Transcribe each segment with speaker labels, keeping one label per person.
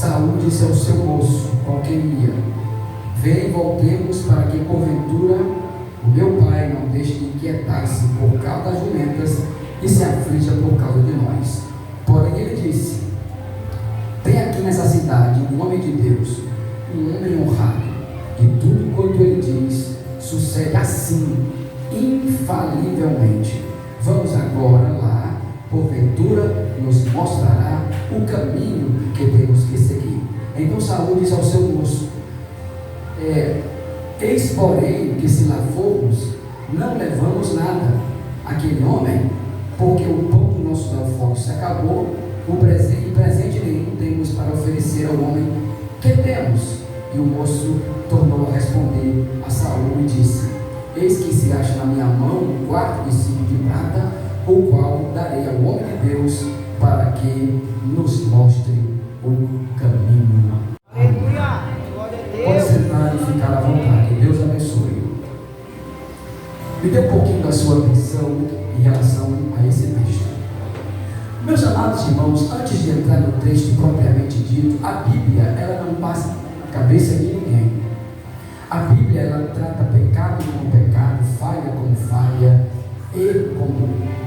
Speaker 1: Saul disse ao seu moço, com quem ia: vem, voltemos, para que porventura o meu pai não deixe de inquietar-se por causa das jumentas e se aflija por causa de nós. Porém ele disse: tem aqui nessa cidade um homem de Deus, um homem honrado, e tudo quanto ele diz sucede assim, infalivelmente. Vamos agora lá, porventura nos mostrará o caminho que temos que seguir. Então Saul disse ao seu moço: eis porém que se lá formos, não levamos nada àquele homem, porque o pão do nosso alforje se acabou, presente nenhum temos para oferecer ao homem. Que temos? E o moço tornou a responder a Saul e disse: eis que se acha na minha mão um quarto de cinto de prata, o qual darei ao homem de Deus para que nos mostre o caminho.
Speaker 2: Aleluia! Glória a Deus!
Speaker 1: Pode sentar e ficar à vontade. Deus abençoe. Me dê um pouquinho da sua atenção em relação a esse texto. Meus amados irmãos, antes de entrar no texto propriamente dito, a Bíblia ela não passa na cabeça de ninguém. A Bíblia ela trata pecado como pecado, falha como falha, erro como erro.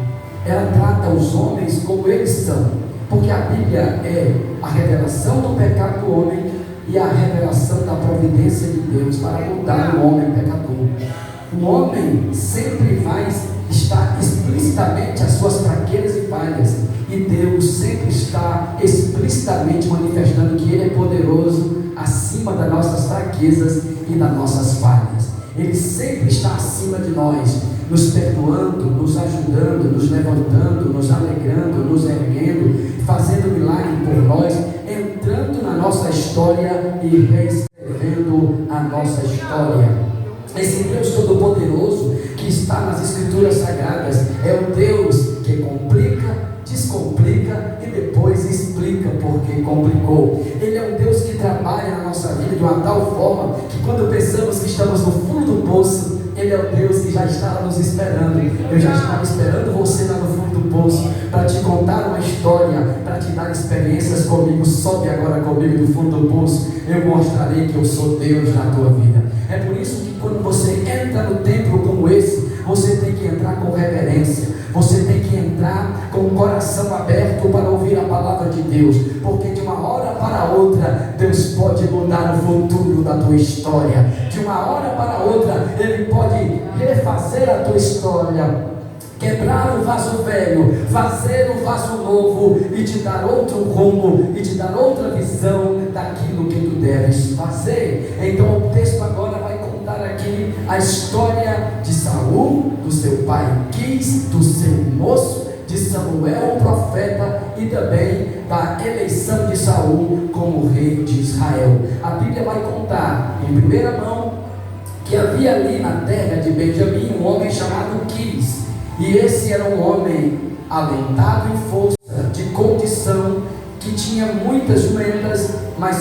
Speaker 1: Ela trata os homens como eles são, porque a Bíblia é a revelação do pecado do homem e a revelação da providência de Deus para mudar o homem pecador. O homem sempre vai estar explicitamente as suas fraquezas e falhas, e Deus sempre está explicitamente manifestando que Ele é poderoso acima das nossas fraquezas e das nossas falhas. Ele sempre está acima de nós, nos perdoando, nos ajudando, nos levantando, nos alegrando, nos erguendo, fazendo milagre por nós, entrando na nossa história e reescrevendo a nossa história. Esse Deus Todo-Poderoso que está nas Escrituras Sagradas é o Deus que complica, descomplica e depois explica porque complicou. Ele é um Deus que trabalha na nossa vida de uma tal forma que quando pensamos que estamos no fundo do poço, Ele é o Deus que já está nos esperando. Eu já estava esperando você lá no fundo do poço para te contar uma história, para te dar experiências comigo. Sobe agora comigo do fundo do poço, eu mostrarei que eu sou Deus na tua vida. É por isso que quando você entra no templo como esse, você tem que entrar com reverência, você tem que entrar com o coração aberto para ouvir a palavra de Deus, porque de uma hora para outra Deus pode mudar o futuro da tua história. De uma hora para outra Ele pode refazer a tua história, quebrar o vaso velho, fazer o vaso novo e te dar outro rumo e te dar outra visão daquilo que tu deves fazer. Então o texto agora vai contar aqui a história de Saul, do seu pai Quis, do seu moço, de Samuel, o profeta, e também da eleição de Saul como rei de Israel. A Bíblia vai contar em primeira mão que havia ali na terra de Benjamim um homem chamado Quis, e esse era um homem alentado em força, de condição, que tinha muitas jumentas, mas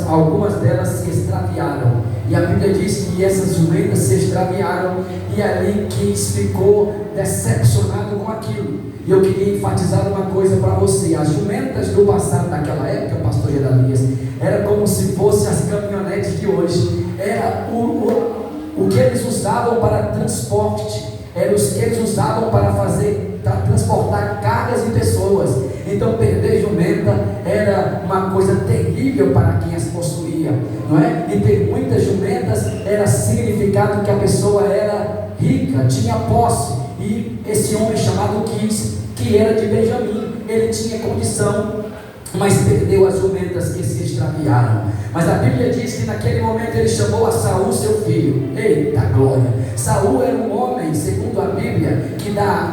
Speaker 1: algumas delas se extraviaram. E a Bíblia diz que essas jumentas se extraviaram, e ali Quis ficou decepcionado com aquilo. E eu queria enfatizar uma coisa para você: as jumentas do passado, naquela época, pastor Geralias, era como se fossem as caminhonetes de hoje. Era o que eles usavam para transporte, era os que eles usavam para transportar cargas e pessoas. Então perder jumenta era uma coisa terrível para quem as possuía, não é? E ter muitas jumentas era significado que a pessoa era rica, tinha posse. E esse homem chamado Quis, que era de Benjamim, ele tinha condição, mas perdeu as jumentas que se extraviaram. Mas a Bíblia diz que naquele momento ele chamou a Saul, seu filho. Eita glória! Saul era um homem, segundo a Bíblia, que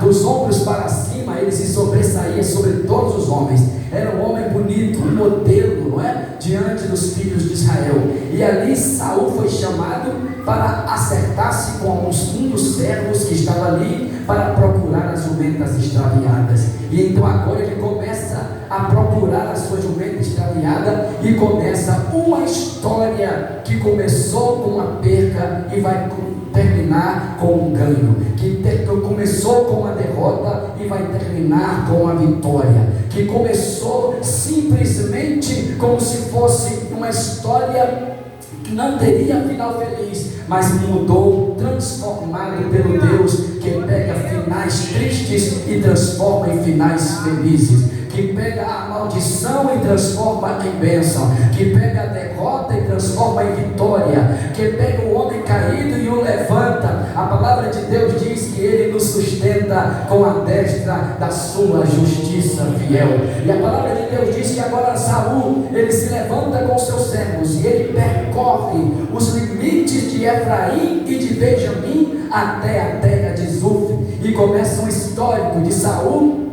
Speaker 1: dos ombros para cima ele se sobressaía sobre todos os homens. Era um homem bonito, um modelo, não é? Diante dos filhos de Israel. E ali Saul foi chamado para acertar-se com um dos servos que estava ali para procurar as jumentas extraviadas. E então agora ele começa a procurar a sua jumenta extraviada, e começa uma história que começou com uma perca e vai terminar com um ganho, que começou com uma derrota e vai terminar com uma vitória, que começou simplesmente como se fosse uma história que não teria final feliz, mas mudou, transformado pelo Deus que pega finais tristes e transforma em finais felizes, que pega a maldição e transforma em bênção, que pega a derrota e transforma em vitória, que pega o homem caído e o levanta. A palavra de Deus diz que Ele nos sustenta com a destra da sua justiça fiel. E a palavra de Deus diz que agora Saul, ele se levanta com seus servos e ele percorre os limites de Efraim e de Benjamim até a terra de Zuf, e começa um histórico de Saul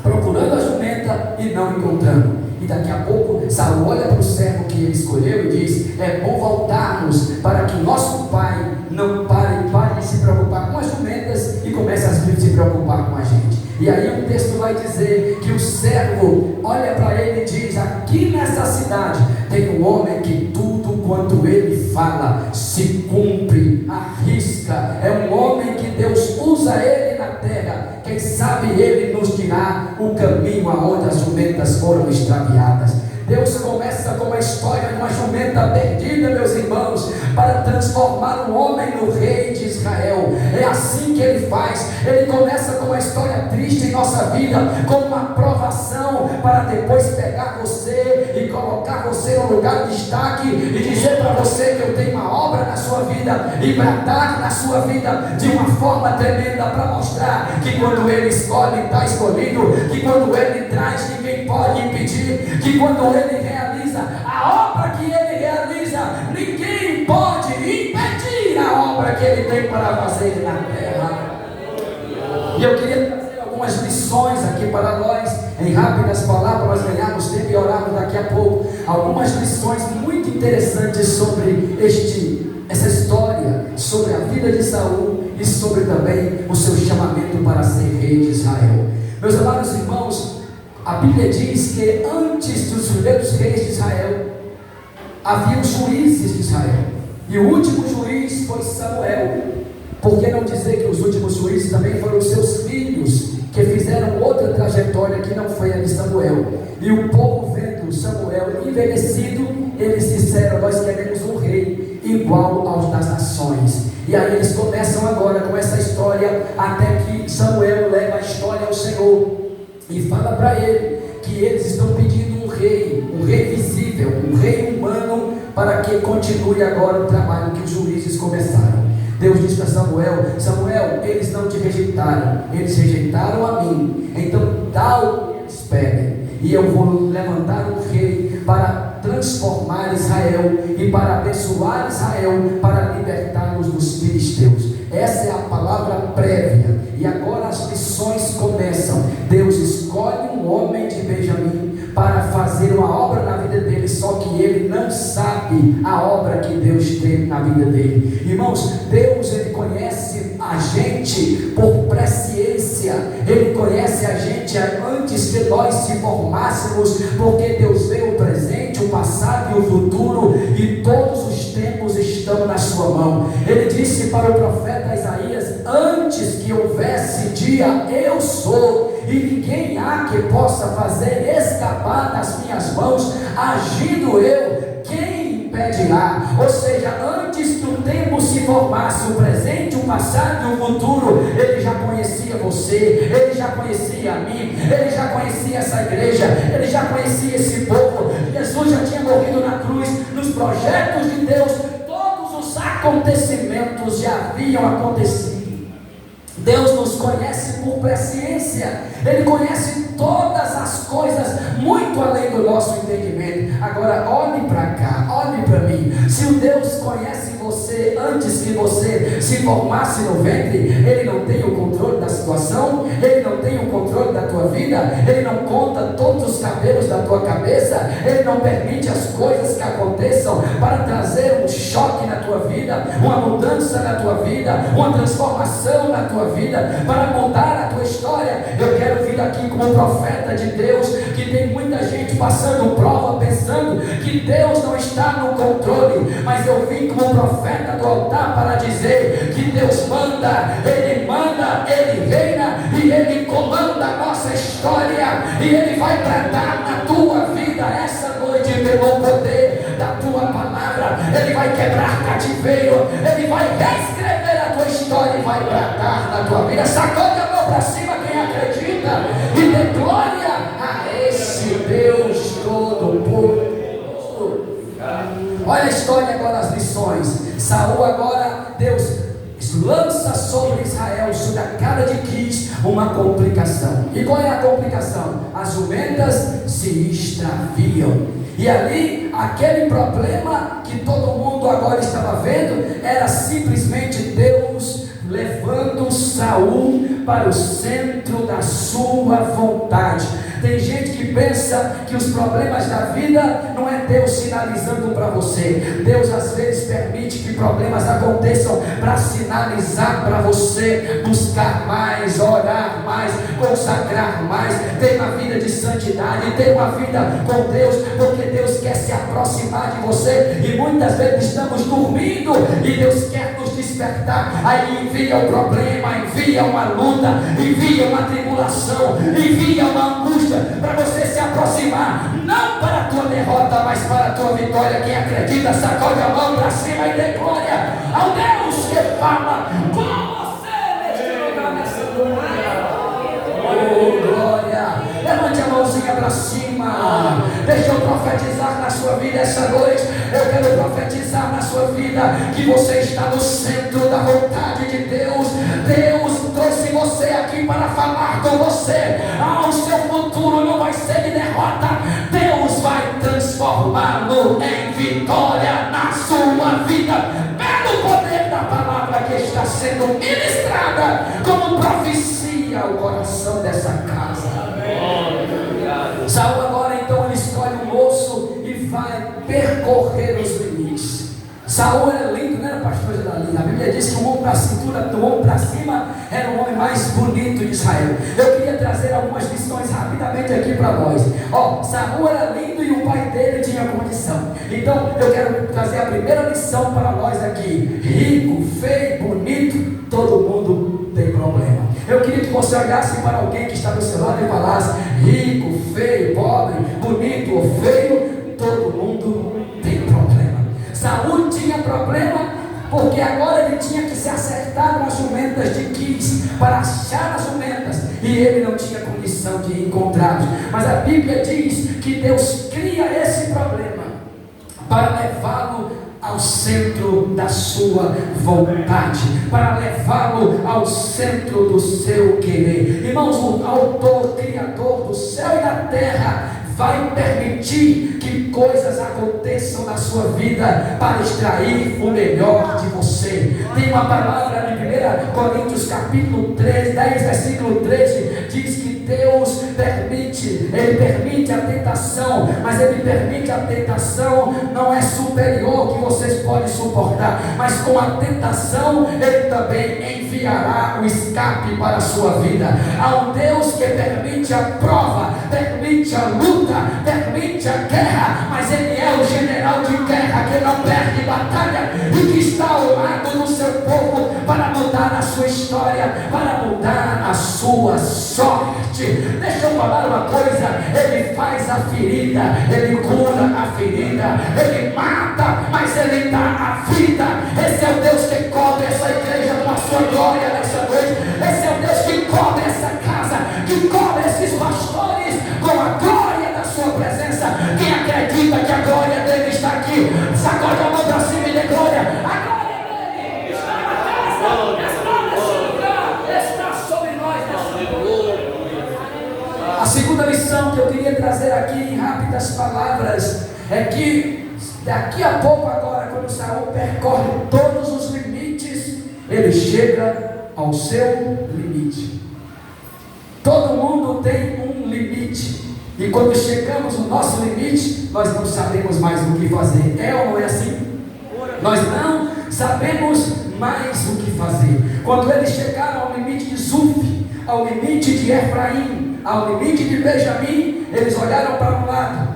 Speaker 1: procurando a jumenta e não encontrando. E daqui a pouco Saul olha para o servo que ele escolheu e diz: é bom voltarmos para que nosso pai não pare de se preocupar com as jumentas e comece a se preocupar com a gente. E aí o texto vai dizer que o servo olha para ele e diz: aqui nessa cidade tem um homem que tudo quanto ele fala se cumpre, arrisca. É um homem que Deus usa ele na terra. Quem sabe ele nos dirá o caminho aonde as jumentas foram extraviadas. Deus começa com a história de uma jumenta perdida, meus irmãos, para transformar um homem no rei de Israel. É assim que Ele faz. Ele começa com uma história triste em nossa vida, com uma provação, para depois pegar você e colocar você no lugar de destaque e dizer para você que eu tenho uma obra na sua vida e bradar na sua vida de uma forma tremenda, para mostrar que quando Ele escolhe, está escolhido, que quando Ele traz, ninguém pode impedir, que quando Ele realiza a obra que Ele realiza, ninguém pode impedir a obra que Ele tem para fazer na terra. E eu queria trazer algumas lições aqui para nós, em rápidas palavras, nós ganhamos tempo e orarmos daqui a pouco. Algumas lições muito interessantes sobre essa história, sobre a vida de Saul e sobre também o seu chamamento para ser rei de Israel. Meus amados irmãos, a Bíblia diz que antes dos primeiros reis de Israel, havia os juízes de Israel, e o último juiz foi Samuel. Por que não dizer que os últimos juízes também foram os seus filhos, que fizeram outra trajetória que não foi a de Samuel? E o povo, vendo Samuel envelhecido, eles disseram: nós queremos um rei igual aos das nações. E aí eles começam agora com essa história, até que Samuel leva a história ao Senhor e fala para ele que eles estão pedindo um rei visível, um rei humano, para que continue agora o trabalho que os juízes começaram. Deus diz para Samuel: Samuel, eles não te rejeitaram, eles rejeitaram a mim, então dá o que eles pedem, e eu vou levantar um rei para transformar Israel e para abençoar Israel, para libertá-los dos filisteus. Essa é a palavra prévia, e agora as lições começam. Deus escolhe um homem de Benjamim para fazer uma obra na vida dele, só que ele não sabe a obra que Deus tem na vida dele. Irmãos, Deus, ele conhece a gente por presciência, ele conhece a gente antes que nós se formássemos, porque Deus vê o presente, o passado e o futuro, e todos os tempos estão na sua mão. Ele disse para o profeta Isaías: antes que houvesse dia, eu sou, e ninguém há que possa fazer escapar das minhas mãos. Agindo eu, quem impedirá? Ou seja, antes que o tempo se formasse, o presente, o passado e o futuro, ele já conhecia você, ele já conhecia a mim, ele já conhecia essa igreja, ele já conhecia esse povo. Jesus já tinha morrido na cruz. Nos projetos de Deus, todos os acontecimentos já haviam acontecido. Deus nos conhece por presciência, Ele conhece todas as coisas muito além do nosso entendimento. Agora olhe para cá, olhe para mim. Se o Deus conhece você antes que você se formasse no ventre, Ele não tem o controle da situação, Ele não tem o controle da tua vida, Ele não conta todos os cabelos da tua cabeça, Ele não permite as coisas que aconteçam para trazer um choque na tua vida, uma mudança na tua vida, uma transformação na tua vida, para mudar a tua história. Eu quero vir aqui como profeta de Deus, que tem muita gente passando prova, pensando que Deus não está no controle, mas eu vim como profeta do altar para dizer que Deus manda, Ele reina e Ele comanda a nossa história, e Ele vai tratar na tua vida essa noite pelo poder da tua palavra. Ele vai quebrar cativeiro, Ele vai reescrever a tua história e vai tratar na tua vida. Sacode a mão para cima quem acredita e dê glória a esse Deus todo-poderoso. Olha a história agora, as lições. Saul agora, Deus lança sobre Israel, sobre a cara de Quis, uma complicação. E qual é a complicação? As jumentas se extraviam. E ali, aquele problema que todo mundo agora estava vendo, era simplesmente Deus levando Saul para o centro da sua vontade. Tem gente que pensa que os problemas da vida não é Deus sinalizando para você. Deus às vezes permite que problemas aconteçam para sinalizar para você buscar mais, orar mais, consagrar mais, ter uma vida de santidade, ter uma vida com Deus, porque Deus quer se aproximar de você, e muitas vezes estamos dormindo e Deus quer nos despertar. Aí envia o problema, envia uma luta, envia uma tribulação, envia uma angústia para você se aproximar, não para a tua derrota, mas para a tua vitória. Quem acredita, sacode a mão para cima e dê glória ao Deus que fala com você neste lugar, nessa noite. Oh, glória! Levante a mãozinha para cima. Deixa eu profetizar na sua vida essa noite. Eu quero profetizar na sua vida que você está no centro da vontade de Deus. Deus trouxe você aqui para falar com você. O seu futuro não vai ser de derrota. Deus vai transformá-lo em vitória na sua vida, pelo poder da palavra que está sendo ministrada como profecia ao coração dessa casa. Saul agora então ele escolhe um moço e vai percorrer os limites. Saul era lindo, não era pastor de Dalí. A Bíblia diz que o ombro para a cintura, do ombro para cima, era o homem mais bonito de Israel. Eu queria trazer algumas lições rapidamente aqui para nós. Saul era lindo e o pai dele tinha condição. Então eu quero trazer a primeira lição para nós aqui. Rico, feio, bonito, todo mundo tem problema. Eu queria que você olhasse para alguém que está do seu lado e falasse: rico, feio, pobre, bonito ou feio, todo mundo tem problema. Saul tinha problema porque agora ele tinha que se acertar nas jumentas de Quis para achar as jumentas, e ele não tinha condição de encontrá-los. Mas a Bíblia diz que Deus cria esse problema para levá-lo ao centro da sua vontade, para levá-lo ao centro do seu querer. Irmãos, o autor, criador do céu e da terra vai permitir que coisas aconteçam na sua vida para extrair o melhor de você. Tem uma palavra em 1 Coríntios capítulo 10, versículo 13, diz que Deus Ele permite a tentação, mas Ele permite a tentação, não é superior que vocês podem suportar, mas com a tentação Ele também enviará o escape para a sua vida. Há um Deus que permite a prova, permite a luta, permite a guerra, mas Ele é o general de guerra que não perde batalha e que está ao lado do seu povo para mudar a sua história, para mudar a sua sorte. Deixa eu falar uma coisa: Ele faz a ferida, Ele cura a ferida, Ele mata, mas Ele dá a vida. Esse é o Deus que cobre essa igreja com a sua glória nessa noite. Esse é o Deus que cobre essa casa, que cobre esses pastores com a glória da sua presença. Quem acredita que a glória dele está aqui, sacode a mão para cima e dê glória. A glória dele está na casa, está nesse lugar, está sobre nós nessa noite. A segunda lição que eu queria trazer aqui em rápidas palavras é que daqui a pouco agora, quando Saul percorre todos os limites, ele chega ao seu limite. Todo mundo tem um limite, e quando chegamos no nosso limite, nós não sabemos mais o que fazer. É ou não é assim? Nós não sabemos mais o que fazer. Quando eles chegaram ao limite de Zuf, ao limite de Efraim, ao limite de Benjamim, eles olharam para um lado,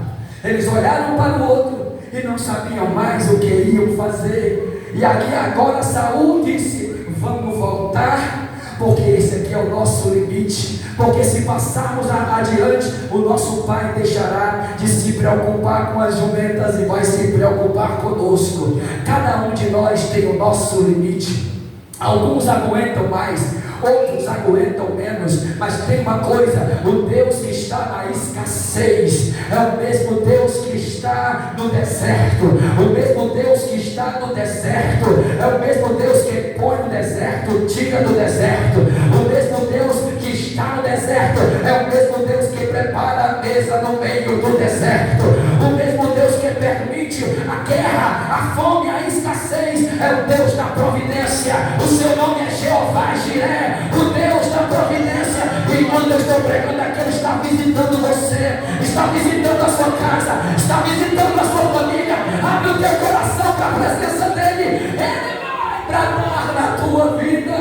Speaker 1: eles olharam para o outro e não sabiam mais o que iam fazer. E aqui agora Saul disse: vamos voltar, porque esse aqui é o nosso limite. Porque se passarmos adiante, o nosso pai deixará de se preocupar com as jumentas e vai se preocupar conosco. Cada um de nós tem o nosso limite. Alguns aguentam mais, outros aguentam menos, mas tem uma coisa: o Deus que está na escassez é o mesmo Deus que está no deserto. O mesmo Deus que está no deserto é o mesmo Deus que põe no deserto, tira do deserto. O mesmo Deus que está no deserto é o mesmo Deus que prepara a mesa no meio do deserto. O mesmo Deus que permite a guerra, a fome, a escassez é o Deus da providência. O seu nome é Jeová Jiré, o Deus da providência. E quando eu estou pregando aqui, Ele está visitando você, está visitando a sua casa, está visitando a sua família. Abre o teu coração para a presença dEle. Ele vai tratar na tua vida.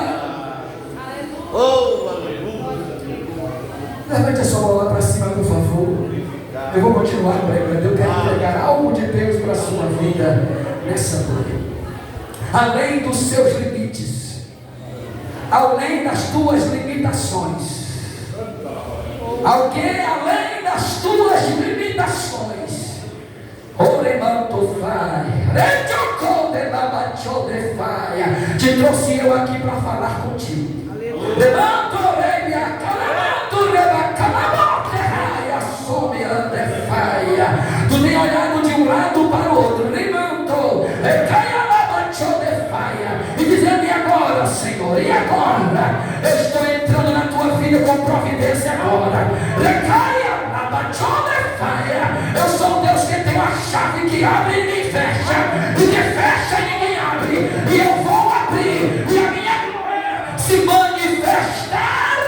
Speaker 2: Oh, aleluia.
Speaker 1: Levante a sua mão lá para cima, por favor. Eu vou continuar pregando. Eu quero pregar algo de Deus para a sua vida nessa noite. Além dos seus limites, além das tuas limitações, alguém além das tuas limitações, te trouxe eu aqui para falar contigo. Tu tem olhado de um lado para o outro, e dizendo: e agora, Senhor, e agora? Eu estou entrando na tua vida com providência agora. Eu sou um Deus que tem uma chave que abre e ninguém fecha, e que fecha e ninguém abre, e eu vou abrir, e a minha glória se manifestará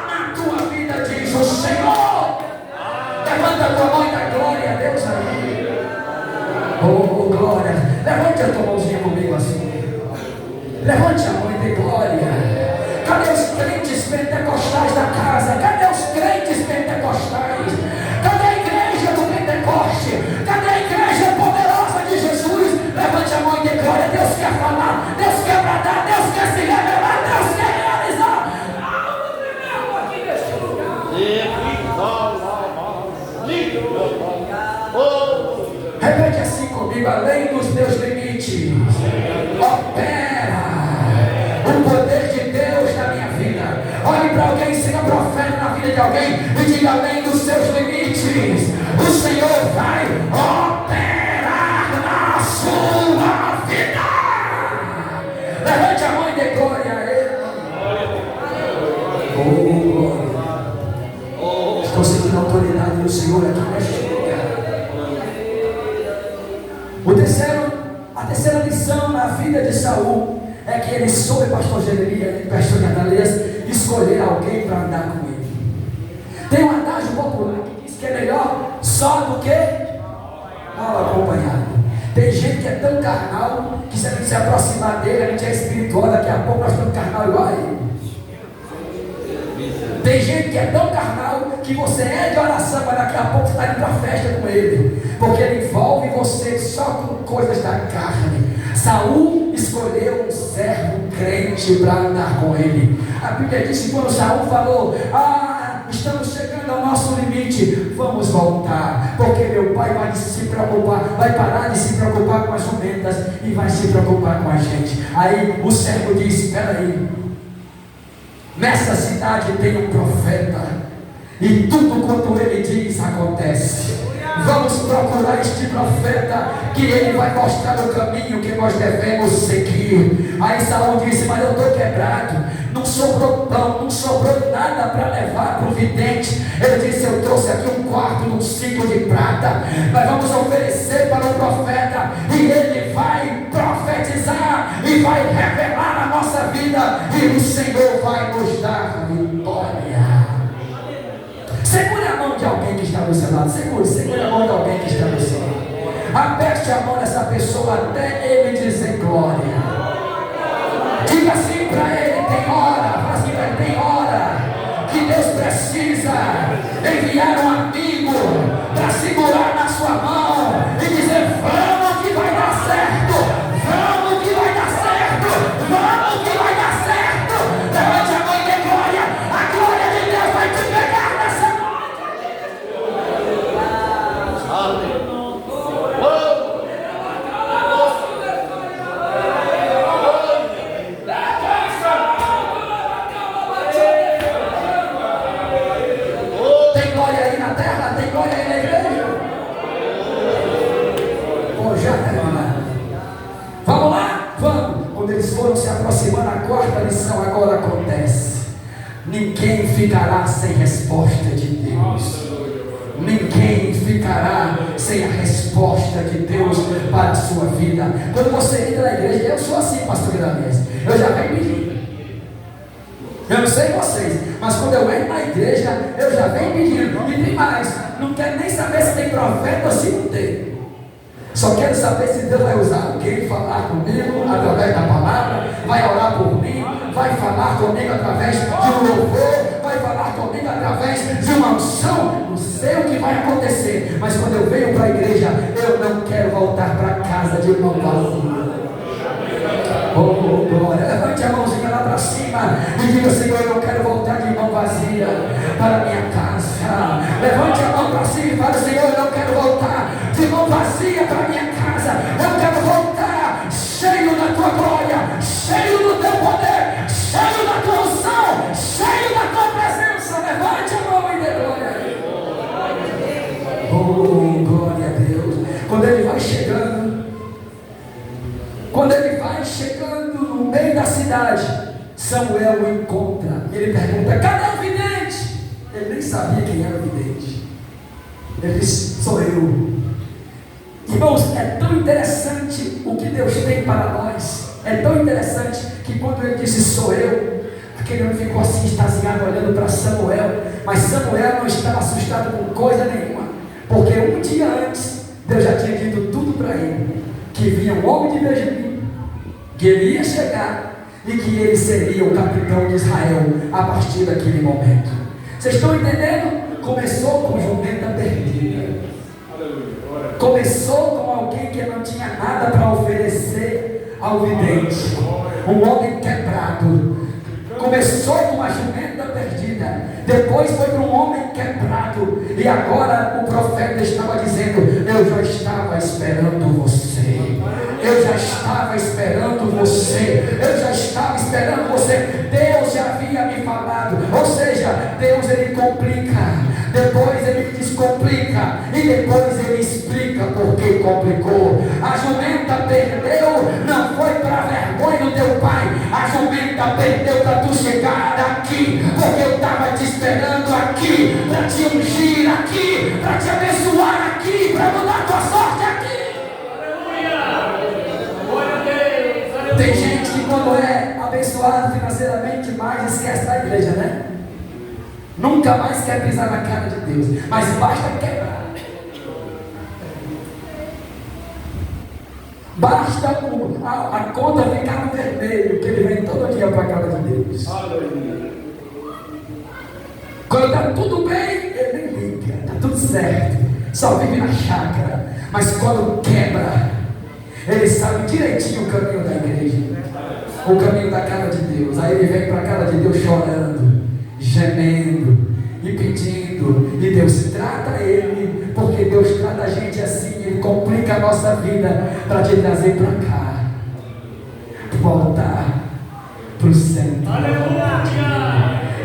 Speaker 1: na tua vida, diz o Senhor. Levanta a tua mão e dá glória a Deus aí. Oh, glória. Levante a tua mãozinha comigo assim. Levante a mão e dê glória. Cadê os crentes pentecostais da casa? Cadê os crentes pentecostais? Cadê a igreja do Pentecoste? Cadê a igreja poderosa de Jesus? Levante a mão e dê glória. Deus quer falar, Deus quer bradar, Deus quer se revelar, Deus quer realizar algo tremendo aqui neste lugar. Repete assim comigo: além dos teus limites, opera o poder de Deus na minha vida. Olhe para alguém, seja profeta na vida de alguém e diga: além dos seus limites, o Senhor vai operar na sua vida. Levante a mão e dê glória a Ele. Oh, glória. Estou sentindo a autoridade do Senhor aqui neste lugar. A terceira lição na vida de Saul é que ele soube, pastor Jeremias, pastor Natalias, escolher alguém para andar com ele. Tem um adágio popular que diz que é melhor só do que mal acompanhado. Tem gente que é tão carnal que se a gente se aproximar dele, a gente é espiritual, daqui a pouco nós estamos carnal igual a ele. Tem gente que é tão carnal que você é de oração, mas daqui a pouco você está indo para a festa com ele, porque ele envolve você só com coisas da carne. Saul escolheu um servo crente para andar com ele. A Bíblia diz que quando Saul falou: estamos chegando ao nosso limite, vamos voltar, porque meu pai vai se preocupar, vai parar de se preocupar com as jumentas e vai se preocupar com a gente. Aí o servo diz: espera aí, nessa cidade tem um profeta, e tudo quanto ele diz acontece. Vamos procurar este profeta, que ele vai mostrar o caminho que nós devemos seguir. Aí Saul disse: mas eu estou quebrado, não sobrou pão, não sobrou nada para levar para o vidente. Ele disse: eu trouxe aqui um quarto num ciclo de prata, nós vamos oferecer para o profeta, e ele vai profetizar e vai revelar a nossa vida, e o Senhor vai nos dar vitória. Segure a mão de alguém que está do seu lado. Segure a mão de alguém que está do seu lado. Aperte a mão dessa pessoa até ele dizer glória. Diga assim para ele: tem hora. Fala assim para ele: tem hora que Deus precisa enviar um amigo Vamos lá? Vamos. Quando eles foram se aproximando, a quarta lição agora acontece. Ninguém ficará sem resposta de Deus. Ninguém ficará sem a resposta de Deus para a sua vida. Quando você entra na igreja, eu sou assim, pastor Guilherme, eu já venho pedindo. Eu não sei vocês, mas quando eu entro na igreja, eu já venho pedindo. E tem mais, não quero nem saber se tem profeta ou se não tem. Só quero saber se Deus vai usar alguém falar comigo através da palavra, vai orar por mim, vai falar comigo através de um louvor, vai falar comigo através de uma unção. Não sei o que vai acontecer, mas quando eu venho para a igreja, eu não quero voltar para casa de mão vazia. Oh, glória. Levante a mãozinha lá para cima e diga: Senhor, eu não quero voltar de mão vazia para a minha casa. Levante a mão para cima e fale: Senhor, eu não quero voltar de mão vazia para a minha casa. Eu quero voltar cheio da tua glória, cheio do teu poder, cheio da tua unção, cheio da tua presença. Levante a mão e dê glória. Oh, glória a Deus. Quando ele vai chegando, no meio da cidade, Samuel o encontra. Ele pergunta: cadê o vidente? Ele nem sabia quem era o vidente. Ele disse: sou eu. Irmãos, é tão interessante o que Deus tem para nós. É tão interessante que quando ele disse sou eu, aquele homem ficou assim extasiado olhando para Samuel. Mas Samuel não estava assustado com coisa nenhuma, porque um dia antes Deus já tinha dito tudo para ele: que vinha um homem de Benjamim, que ele ia chegar e que ele seria o capitão de Israel a partir daquele momento. Vocês estão entendendo? Começou com jumenta perdida. Começou com alguém que não tinha nada para oferecer ao vidente, um homem quebrado. Começou com uma jumenta perdida, depois foi para um homem quebrado, e agora o profeta estava dizendo: eu já estava esperando você, eu já estava esperando você, eu já estava esperando você. Deus já havia me falado. Ou seja, Deus ele complica, depois ele descomplica e depois ele explica por que complicou. A jumenta perdeu, não foi para a vergonha do teu pai, a jumenta perdeu para tu chegar aqui, porque eu estava te esperando aqui, para te ungir aqui, para te abençoar aqui, para mudar a tua sorte aqui. Tem gente que quando é abençoado financeiramente mais esquece da igreja, né? Nunca mais quer pisar na cara de Deus, mas basta quebrar. Basta a conta ficar no vermelho, que ele vem todo dia para a casa de Deus. Quando está tudo bem, ele nem liga, está tudo certo, só vive na chácara. Mas quando quebra, ele sabe direitinho o caminho da igreja, o caminho da casa de Deus. Aí ele vem para a casa de Deus chorando, gemendo e pedindo, e Deus trata ele, porque Deus trata a gente assim. Ele complica a nossa vida para te trazer para cá, voltar para o centro.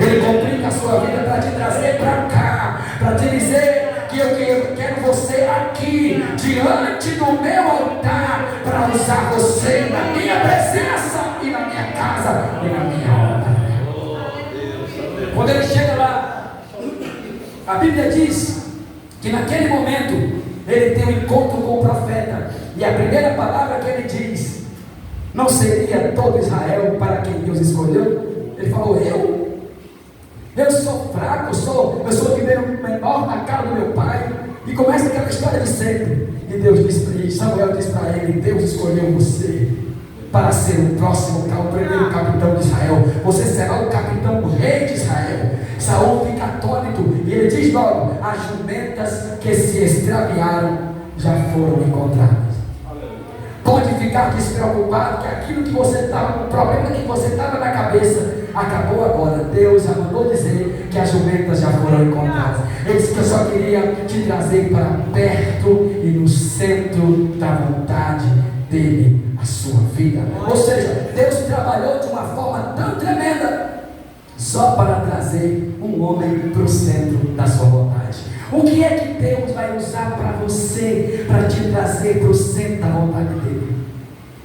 Speaker 1: Ele complica a sua vida para te trazer para cá, para te dizer que eu quero você aqui, diante do meu altar, para usar você na minha presença e na minha casa e na minha obra. Quando ele chega lá, a Bíblia diz que naquele momento ele tem um encontro com o profeta, e a primeira palavra que ele diz: não seria todo Israel para quem Deus escolheu? Ele falou: eu sou fraco, eu sou o que veio menor na casa do meu pai. E começa aquela história de sempre. E Deus diz para ele, Samuel diz para ele: Deus escolheu você para ser o próximo, o primeiro capitão de Israel. Você será o capitão, o rei de Israel. Saul fica atônito e ele diz logo: as jumentas que se extraviaram já foram encontradas. Pode ficar despreocupado que aquilo que você estava, o problema que você estava na cabeça, acabou agora. Deus já mandou dizer que as jumentas já foram encontradas. Ele disse que eu só queria te trazer para perto e no centro da vontade dele, a sua vida. Ou seja, Deus trabalhou de uma forma tão tremenda só para trazer um homem para o centro da sua vontade. O que é que Deus vai usar para você, para te trazer para o centro da vontade dele.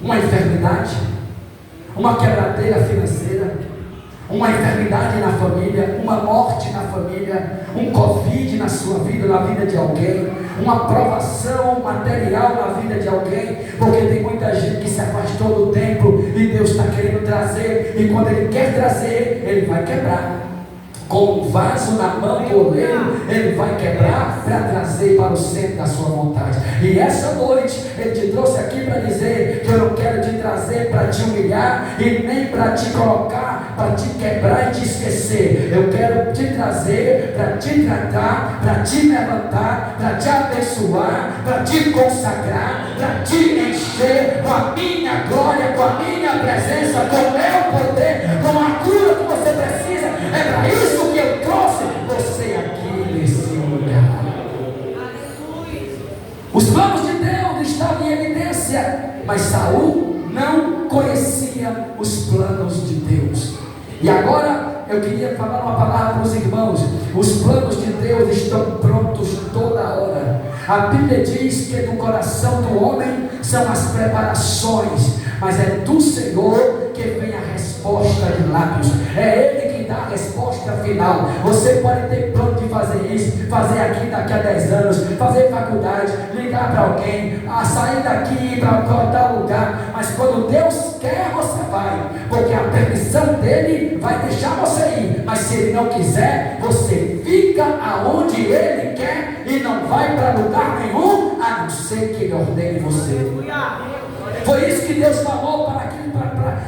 Speaker 1: Uma enfermidade, uma quebradeira financeira, uma enfermidade na família, uma morte na família, um Covid na sua vida, na vida de alguém, uma provação material na vida de alguém, porque tem muita gente que se afastou do templo e Deus está querendo trazer, e quando Ele quer trazer, Ele vai quebrar. Com um vaso na mão do oleiro, Ele vai quebrar para trazer para o centro da sua vontade. E essa noite Ele te trouxe aqui para dizer que eu não quero te trazer para te humilhar e nem para te colocar, para te quebrar e te esquecer. Eu quero te trazer para te tratar, para te levantar, para te abençoar, para te consagrar, para te encher com a minha glória, com a minha presença, com o meu poder, com a cura que você precisa. É para isso que eu trouxe você aqui nesse lugar. Os planos de Deus estavam em evidência, mas Saul não conhecia os planos de Deus. E agora eu queria falar uma palavra para os irmãos. Os planos de Deus estão prontos toda hora. A Bíblia diz que no coração do homem são as preparações, mas é do Senhor que vem a resposta de lábios. É Ele que dá a resposta final. Você pode ter plano de fazer isso, fazer aqui daqui a 10 anos, fazer faculdade, ligar para alguém, sair daqui para tal lugar, mas quando Deus quer, você vai, porque a permissão dele vai deixar você ir. Mas se Ele não quiser, você fica aonde Ele quer e não vai para lugar nenhum, a não ser que Ele ordene você. Foi isso que Deus falou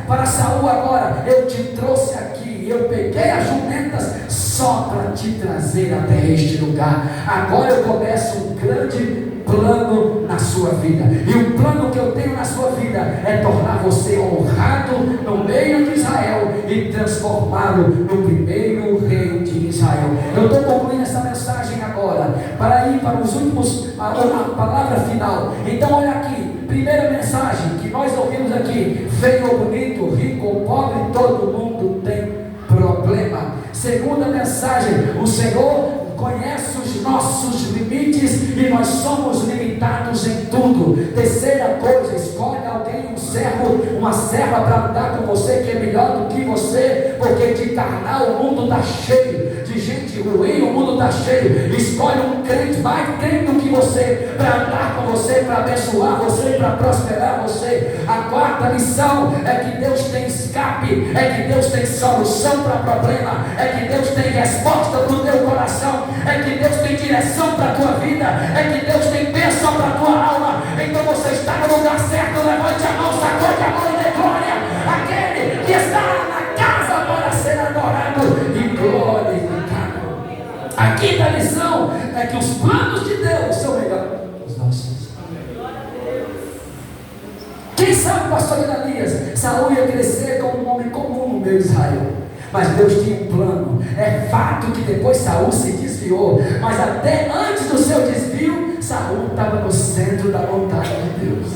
Speaker 1: para Saul agora. Eu te trouxe aqui, eu peguei as jumentas só para te trazer até este lugar. Agora eu começo um grande plano na sua vida, e o plano que eu tenho na sua vida é tornar você honrado no meio de Israel e transformá-lo no primeiro rei de Israel. Eu estou concluindo essa mensagem agora para ir para os últimos, a palavra final. Então olha aqui, primeira mensagem que nós ouvimos aqui: feio ou bonito, rico ou pobre, todo mundo tem problema. Segunda mensagem: o Senhor conhece os nossos limites e nós somos limitados em tudo. Terceira coisa: escolhe alguém, um servo, uma serva para andar com você que é melhor do que você, porque de carnal o mundo está cheio, de gente ruim o mundo está cheio. Escolhe um crente, mais crente do que você, para andar com você, para abençoar você, para prosperar você. A quarta lição é que Deus tem escape, é que Deus tem solução para problema, é que Deus tem resposta para o teu coração, é que Deus tem direção para a tua vida, é que Deus tem bênção para a tua alma. Então você está no lugar certo. Levante a mão, sacode a mão e dê glória àquele que está na casa para ser adorado e glorificado. A quinta lição é que os planos de Deus são melhores que os nossos. Quem sabe, pastor Ananias, Saul ia crescer como um homem comum no meio de Israel, mas Deus tinha um plano. É fato que depois Saul se desviou, mas até antes do seu desvio, Saul estava no centro da vontade de Deus.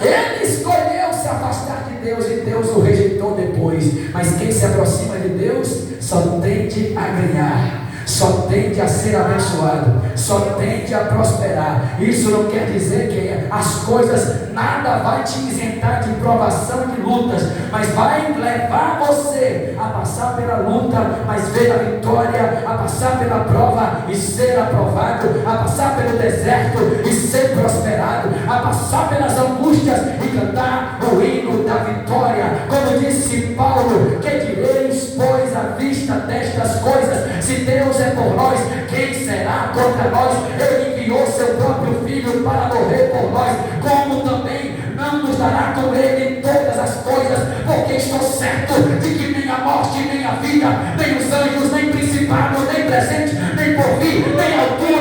Speaker 1: Ele escolheu se afastar de Deus e Deus o rejeitou depois. Mas quem se aproxima de Deus só tende a ganhar, só tende a ser abençoado, só tende a prosperar. Isso não quer dizer que as coisas, nada vai te isentar de provação e de lutas, mas vai levar você a passar pela luta, mas ver a vitória, a passar pela prova e ser aprovado, a passar pelo deserto e ser prosperado, a passar pelas angústias e cantar o hino da vitória. Como disse Paulo: que direis, pois, à vista destas coisas? Se Deus é por nós, quem será contra nós? Ele enviou seu próprio Filho para morrer por nós, como também não nos dará com Ele todas as coisas? Porque estou certo de que nem a morte, nem a vida, nem os anjos, nem principado, nem presente, nem porvir, nem altura,